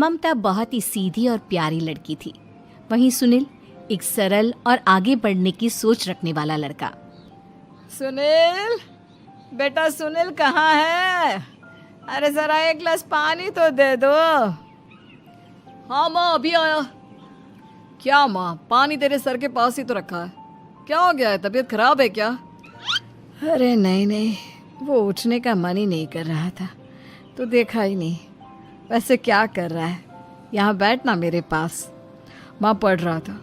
ममता बहुत ही सीधी और प्यारी लड़की थी, वहीं सुनील एक सरल और आगे बढ़ने की सोच रखने वाला लड़का। सुनील, बेटा सुनील कहाँ है? अरे जरा एक गिलास पानी तो दे दो। हाँ माँ, अभी आया। क्या माँ, पानी तेरे सर के पास ही तो रखा है, क्या हो गया है? तबीयत खराब है क्या? अरे नहीं नहीं, वो उठने का मन ही नहीं कर रहा था तो देखा ही नहीं। वैसे क्या कर रहा है? यहाँ बैठ ना मेरे पास। माँ पढ़ रहा था।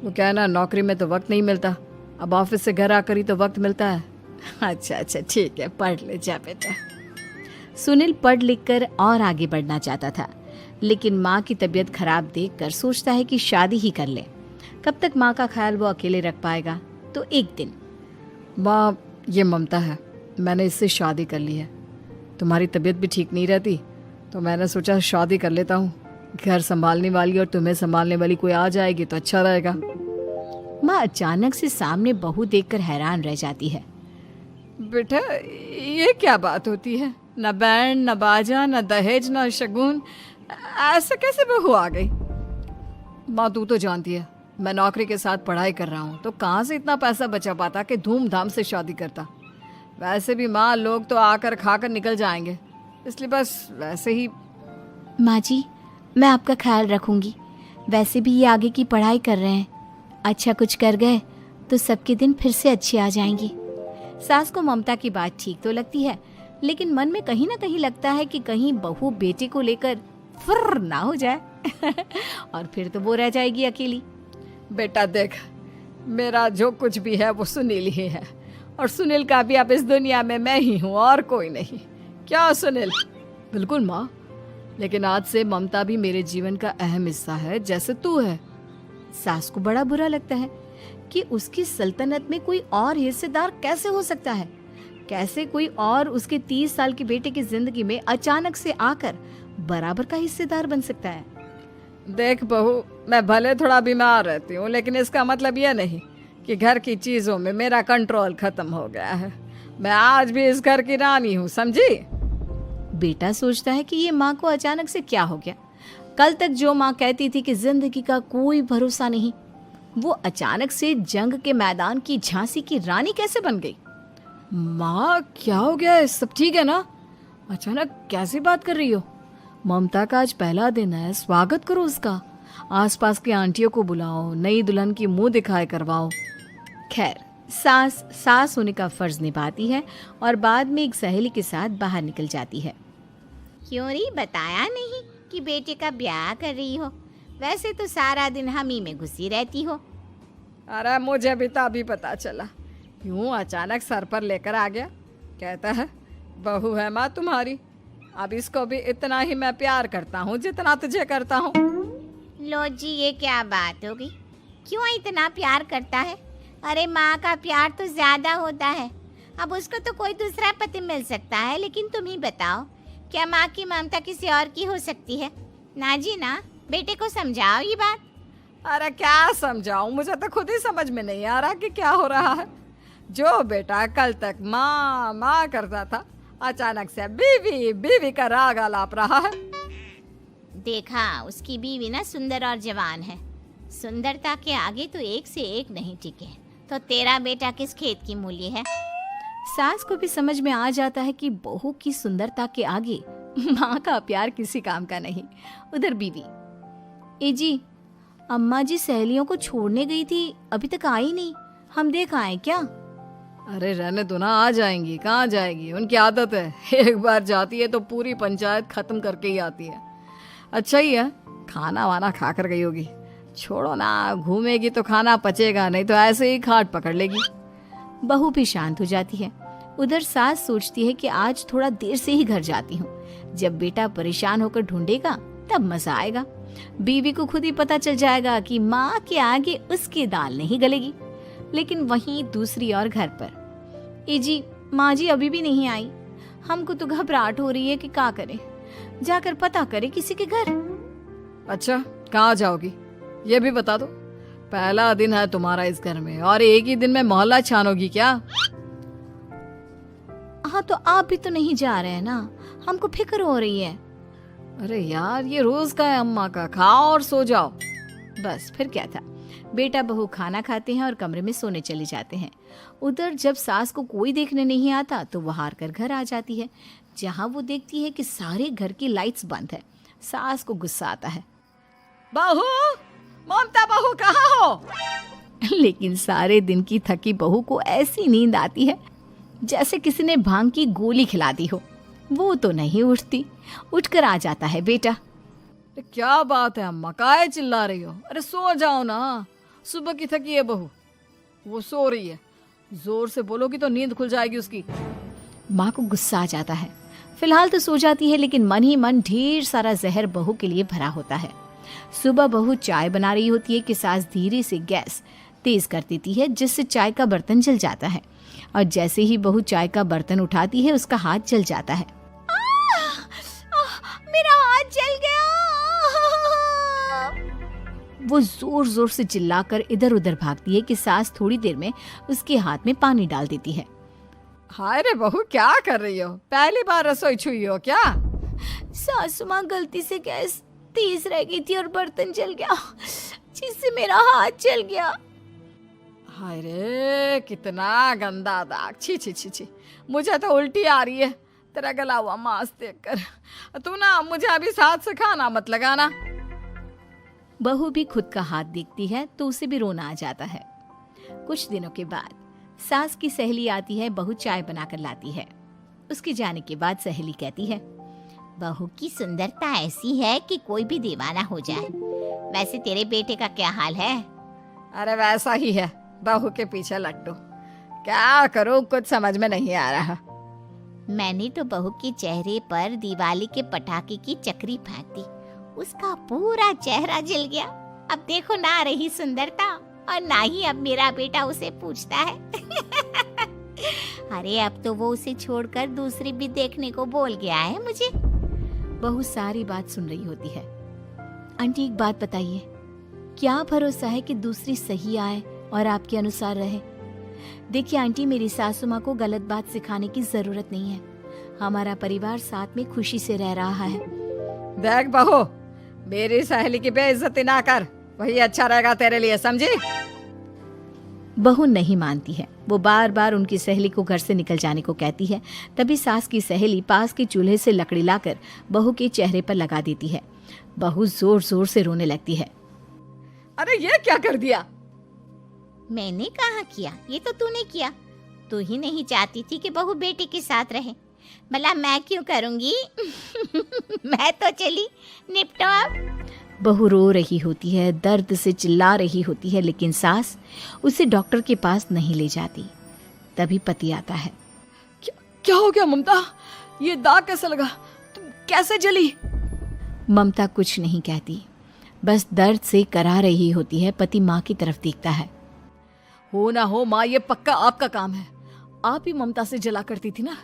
वो क्या है ना, नौकरी में तो वक्त नहीं मिलता, अब ऑफिस से घर आकर ही तो वक्त मिलता है। अच्छा अच्छा ठीक है, पढ़ ले जा बेटा। सुनील पढ़ लिख कर और आगे बढ़ना चाहता था, लेकिन माँ की तबीयत खराब देखकर सोचता है कि शादी ही कर ले। कब तक माँ का ख्याल वो अकेले रख पाएगा? तो एक दिन, माँ ये ममता है, मैंने इससे शादी कर ली है। तुम्हारी तबीयत भी ठीक नहीं रहती तो मैंने सोचा शादी कर लेता हूँ। घर संभालने वाली और तुम्हें संभालने वाली कोई आ जाएगी तो अच्छा रहेगा। माँ अचानक से सामने बहू देखकर हैरान रह जाती है। बेटा ये क्या बात होती है? न बैंड, न बाजा, न दहेज, न शगुन, ऐसे कैसे बहू आ गई? माँ तू तो जानती है मैं नौकरी के साथ पढ़ाई कर रहा हूँ, तो कहाँ से इतना पैसा बचा पाता कि धूमधाम से शादी करता। वैसे भी माँ, लोग तो आकर खाकर निकल जाएंगे, इसलिए बस वैसे ही। माँ जी, मैं आपका ख्याल रखूंगी। वैसे भी ये आगे की पढ़ाई कर रहे हैं, अच्छा कुछ कर गए तो सबके दिन फिर से अच्छे आ जाएंगे। सास को ममता की बात ठीक तो लगती है, लेकिन मन में कहीं ना कहीं लगता है कि कहीं बहू बेटे को लेकर फुर्र ना हो जाए और फिर तो वो रह जाएगी अकेली। बेटा देख, मेरा जो कुछ भी है वो सुनील ही है, और सुनील का भी अब इस दुनिया में मैं ही हूँ और कोई नहीं। क्या सुनील? बिल्कुल माँ, लेकिन आज से ममता भी मेरे जीवन का अहम हिस्सा है, जैसे तू है। सास को बड़ा बुरा लगता है कि उसकी सल्तनत में कोई और हिस्सेदार कैसे हो सकता है। कैसे कोई और उसके 30 साल के बेटे की जिंदगी में अचानक से आकर बराबर का हिस्सेदार बन सकता है। देख बहू, मैं भले थोड़ा बीमार रहती हूँ, लेकिन इसका मतलब यह नहीं कि घर की चीजों में मेरा कंट्रोल खत्म हो गया है। मैं आज भी इस घर की रानी हूँ, समझी? बेटा सोचता है कि ये माँ को अचानक से क्या हो गया। कल तक जो माँ कहती थी कि जिंदगी का कोई भरोसा नहीं, वो अचानक से जंग के मैदान की झांसी की रानी कैसे बन गई? माँ क्या हो गया है? सब ठीक है ना? अचानक कैसी बात कर रही हो? ममता का आज पहला दिन है, स्वागत करो उसका। आसपास की आंटियों को बुलाओ, नई दुल्हन की मुंह दिखाए करवाओ। खैर, सास होने का फर्ज निभाती है और बाद में एक सहेली के साथ बाहर निकल जाती है। क्यों री, बताया नहीं कि बेटे का ब्याह कर रही हो? वैसे तो सारा दिन हम ही में घुसी रहती हो। अरे मुझे भी तो अभी पता चला, यूं अचानक सर पर लेकर आ गया। कहता है बहू है माँ तुम्हारी, अब इसको भी इतना ही मैं प्यार करता हूँ जितना तुझे करता हूँ। लो जी, ये क्या बात हो गई? क्यों इतना प्यार करता है? अरे माँ का प्यार तो ज्यादा होता है। अब उसको तो कोई दूसरा पति मिल सकता है, लेकिन तुम ही बताओ, क्या माँ की ममता किसी और की हो सकती है? ना जी ना, बेटे को समझाओ ये बात। अरे क्या समझाऊं, मुझे तो खुद ही समझ में नहीं आ रहा कि क्या हो रहा है। जो बेटा कल तक माँ माँ करता था, अचानक से बीवी बीवी का राग आलाप रहा है। देखा, उसकी बीवी ना सुंदर और जवान है। सुंदरता के आगे तो एक से एक नहीं टिके, तो तेरा बेटा किस खेत की मूली है? सास को भी समझ में आ जाता है कि बहू की सुंदरता के आगे माँ का प्यार किसी काम का नहीं। उधर बीवी, ए जी, अम्मा जी सहेलियों को छोड़ने गई थी, अभी तक आई नहीं, हम देख आए क्या? अरे रहने दो ना, आ जाएंगी। कहाँ जाएगी, उनकी आदत है, एक बार जाती है तो पूरी पंचायत खत्म करके ही आती है। अच्छा ही है, खाना वाना खा कर गई होगी। छोड़ो ना, घूमेगी तो खाना पचेगा, नहीं तो ऐसे ही खाट पकड़ लेगी। बहू भी शांत हो जाती है। उधर सास सोचती है कि आज थोड़ा देर से ही घर जाती हूँ, जब बेटा परेशान होकर ढूंढेगा तब मजा आएगा। बीवी को खुद ही पता चल जाएगा कि माँ के आगे उसकी दाल नहीं गलेगी। लेकिन वहीं दूसरी ओर घर पर, ए जी, माँ जी अभी भी नहीं आई, हमको तो घबराहट हो रही है कि क्या करें, जाकर पता करें किसी के घर। अच्छा, कहाँ जाओगी ये भी बता दो। पहला दिन है तुम्हारा इस घर में और एक ही दिन में मोहल्ला छानोगी क्या? हाँ, तो आप भी तो नहीं जा रहे हैं ना, हमको फिक्र हो रही है। अरे यार, ये रोज का है अम्मा का, खाओ और सो जाओ। बस फिर क्या था। बेटा बहू खाना खाते हैं और कमरे में सोने चले जाते हैं। उधर जब सास को कोई देखने नहीं आता तो वो हार कर घर आ जाती है, जहाँ वो देखती है कि सारे घर की लाइट्स बंद है। सास को गुस्सा आता है। बहू, ममता बहू कहाँ हो? लेकिन सारे दिन की थकी बहू को ऐसी नींद आती है जैसे किसी ने भांग की गोली खिला दी हो। वो तो नहीं उठती। उठकर आ जाता है बेटा। अरे क्या बात है अम्मा, काहे चिल्ला रही हो? अरे सो जाओ ना, सुबह की थकी है बहू, वो सो रही है। जोर से बोलोगी तो नींद खुल जाएगी उसकी। माँ को गुस्सा आ जाता है। फिलहाल तो सो जाती है, लेकिन मन ही मन ढेर सारा जहर बहू के लिए भरा होता है। सुबह बहू चाय बना रही होती है कि सास धीरे से गैस तेज कर देती है, जिससे चाय का बर्तन जल जाता है। और जैसे ही बहू चाय का बर्तन उठाती है उसका हाथ जल जाता है। मेरा हाथ जल गया। वो जोर जोर से चिल्लाकर इधर उधर भागती है कि सास थोड़ी देर में उसके हाथ में पानी डाल देती है। हाय रे बहू, क्या कर रही हो? पहली बार रसोई छुई हो क्या? सासू माँ गलती से गैस तेज रह गई थी और बर्तन जल गया, जिससे मेरा हाथ जल गया। हाय रे, कितना गंदा दाग। छी छी छी छी, मुझे तो उल्टी आ रही है तेरा गला हुआ मांस देखकर। तू ना मुझे अभी साथ से खाना मत लगाना। बहू भी खुद का हाथ देखती है तो उसे भी रोना आ जाता है। कुछ दिनों के बाद सास की सहेली आती है, बहू चाय बनाकर लाती है। उसके जाने के बाद सहेली कहती है, बहू की सुंदरता ऐसी है कि कोई भी दीवाना हो जाए। वैसे तेरे बेटे का क्या हाल है? अरे वैसा ही है, बहू के पीछे लट्टू। क्या करूं, कुछ समझ में नहीं आ रहा। मैंने तो बहू के चेहरे पर दिवाली के पटाखे की चक्री फेंक दी, उसका पूरा चेहरा जल गया। अब देखो ना रही सुंदरता, और ना ही अब मेरा बेटा उसे पूछता है। अरे अब तो वो उसे छोड़कर दूसरी भी देखने को बोल गया है मुझे। बहू सारी बात सुन रही होती है। आंटी एक बात बताइए, क्या भरोसा है कि दूसरी सही आए और आपके अनुसार रहे? देखिए आंटी, मेरी सासू माँ को गलत बात सिखाने की जरूरत नहीं है। हमारा परिवार साथ में खुशी से रह रहा है। देख बहू, मेरी सहेली की बेइज्जती ना कर, वही अच्छा रहेगा तेरे लिए, समझी? बहू नहीं मानती है। वो बार बार उनकी सहेली को घर से निकल जाने को कहती है। तभी सास की सहेली पास के चूल्हे से लकड़ी लाकर बहू के चेहरे पर लगा देती है। बहू जोर जोर से रोने लगती है। अरे ये क्या कर दिया? मैंने कहाँ किया, ये तो तूने किया। तू ही नहीं चाहती थी कि बहू बेटे के साथ रहे, भला मैं क्यों करूंगी? मैं तो चली, निपटो अब। बहू रो रही होती है, दर्द से चिल्ला रही होती है, लेकिन सास उसे डॉक्टर के पास नहीं ले जाती। तभी पति आता है। क्या हो गया ममता? ये दाग कैसे लगा? तुम कैसे जली? ममता कुछ नहीं कहती, बस दर्द से करा रही होती है। पति माँ की तरफ देखता है। हो ना हो माँ, ये पक्का आपका काम है। आप ही ममता से जला करती थी ना।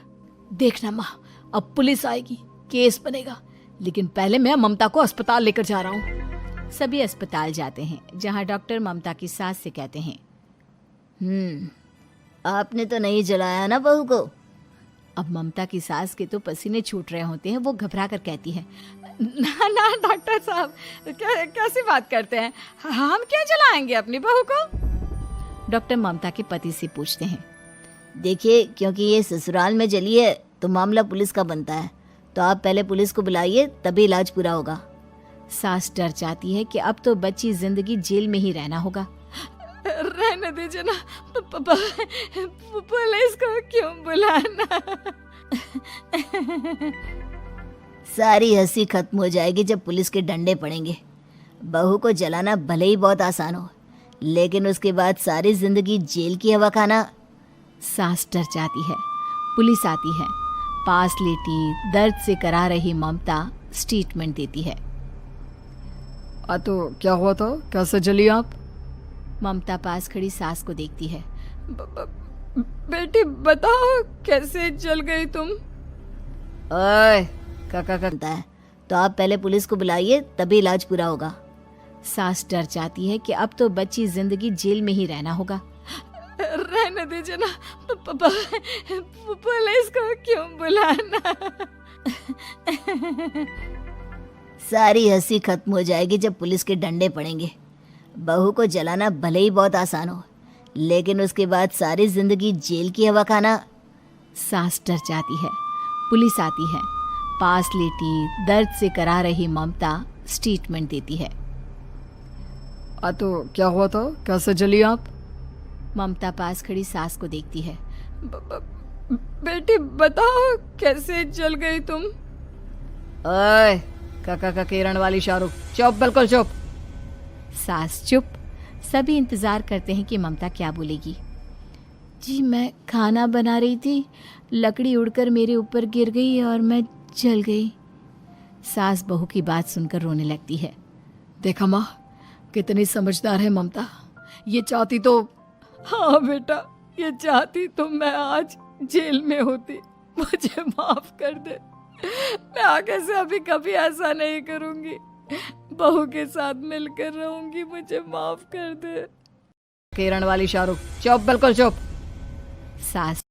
देखना माँ, अब पुलिस आएगी, केस बनेगा, लेकिन पहले मैं ममता को अस्पताल लेकर जा रहा हूँ। सभी अस्पताल जाते हैं, जहाँ डॉक्टर ममता की सास से कहते हैं, आपने तो नहीं जलाया ना बहू को? अब ममता की सास के तो पसीने छूट रहे होते हैं। वो घबरा कर कहती है, ना ना डॉक्टर साहब, कैसी बात करते हैं? हम क्या जलाएंगे अपनी बहू को? डॉक्टर ममता के पति से पूछते हैं। देखिए, क्योंकि ये ससुराल में जली है तो मामला पुलिस का बनता है, तो आप पहले पुलिस को बुलाइए, तभी इलाज पूरा होगा। सास डर जाती है कि अब तो बच्ची जिंदगी जेल में ही रहना होगा। रहने दीजिए ना, पुलिस को क्यों बुलाना? सारी हंसी खत्म हो जाएगी जब पुलिस के डंडे पड़ेंगे। बहू को जलाना भले ही बहुत आसान हो, लेकिन उसके बाद सारी जिंदगी जेल की हवा खाना। सास डर जाती है। पुलिस आती है। पास लेटी दर्द से करा रही ममता स्टेटमेंट देती है। तो क्या हुआ था? कैसे जली आप? ममता पास खड़ी सास को देखती है। बेटी बताओ, कैसे जल गई तुम? ओए, काका करता है, तो आप पहले पुलिस को बुलाइए, तभी इलाज पूरा होगा। सास डर जाती है कि अब तो बच्ची जिंदगी जेल में ही रहना होगा। रहने दीजिए ना, पुलिस को क्यों बुलाना? सारी हंसी खत्म हो जाएगी जब पुलिस के डंडे पड़ेंगे। बहू को जलाना भले ही बहुत आसान हो, लेकिन उसके बाद सारी जिंदगी जेल की हवा खाना। सास डर जाती है। पुलिस आती है। पास लेटी दर्द से करा रही ममता स्टेटमेंट देती है। तो क्या हुआ था, कैसे जली आप? ममता पास खड़ी सास को देखती है। बेटी बताओ कैसे जल गई तुम? ओए काका का किरण वाली शाहरुख, चुप, बिल्कुल चुप। सास चुप। सभी इंतजार करते हैं कि ममता क्या बोलेगी। जी मैं खाना बना रही थी, लकड़ी उड़कर मेरे ऊपर गिर गई और मैं जल गई। सास बहू की बात सुनकर रोने लगती है। देखा माँ, कितनी समझदार है ममता। ये चाहती तो, हाँ बेटा, ये चाहती तो मैं आज जेल में होती। मुझे माफ कर दे, मैं आगे से अभी कभी ऐसा नहीं करूंगी। बहू के साथ मिलकर रहूंगी, मुझे माफ कर दे। किरण वाली शाहरुख, चुप, बिल्कुल चुप। सास